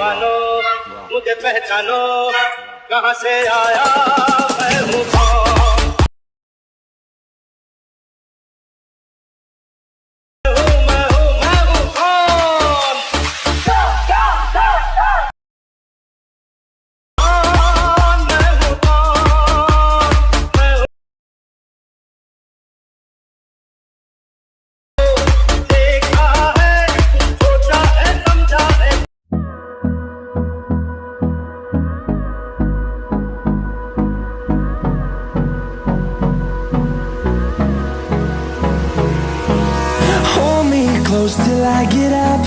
मानो मुझे पहचानो कहाँ से आया मैं हूँ कौन Close till I get up.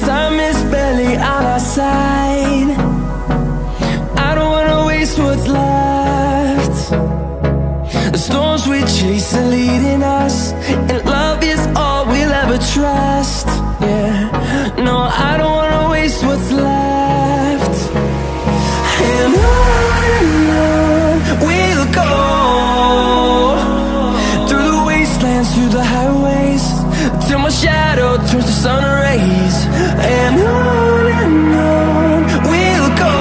Time is barely on our side. I don't wanna waste what's left. The storms we chase are leading us, and love is all we'll ever trust. Yeah, no, I don't wanna waste what's left. And on we'll go, through the wastelands, through the highways, till my shadow turns to sun rays. And on we'll go,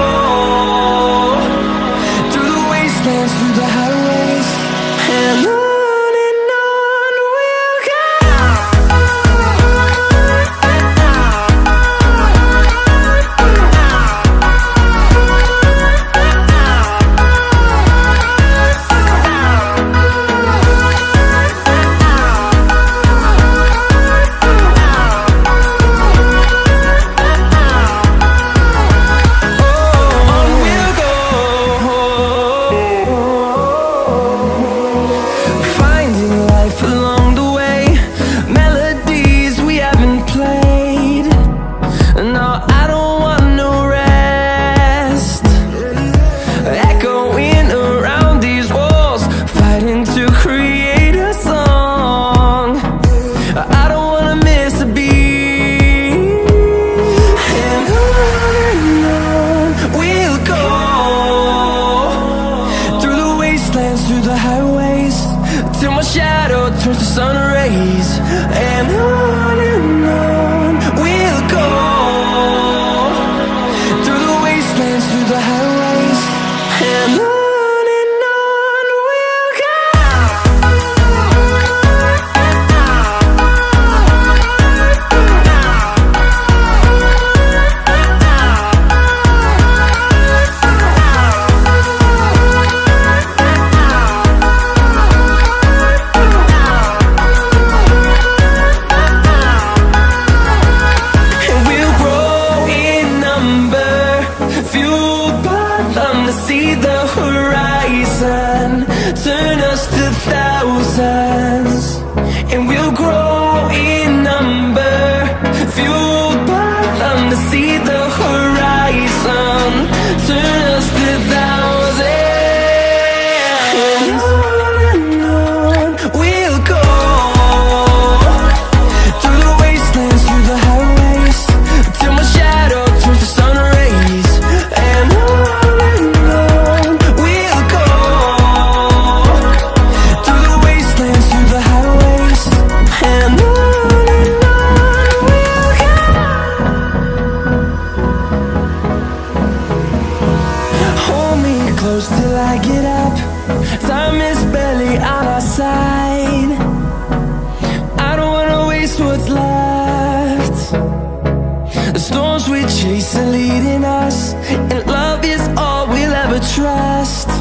through the wastelands, through the highways, and on we'll go. Through the highways, till my shadow turns to sun rays. And on we'll go, through the wastelands, through the highways, and on we'll go. See the horizon turn us to thousands, and we'll grow in number, fueled by them to see the horizon turn us to thousands. And on we'll go, through the wastelands, through the highways, till my shadow turns to sun rays. And close till I get up. Time is barely on our side. I don't wanna waste what's left. The storms we chase are leading us, and love is all we'll ever trust.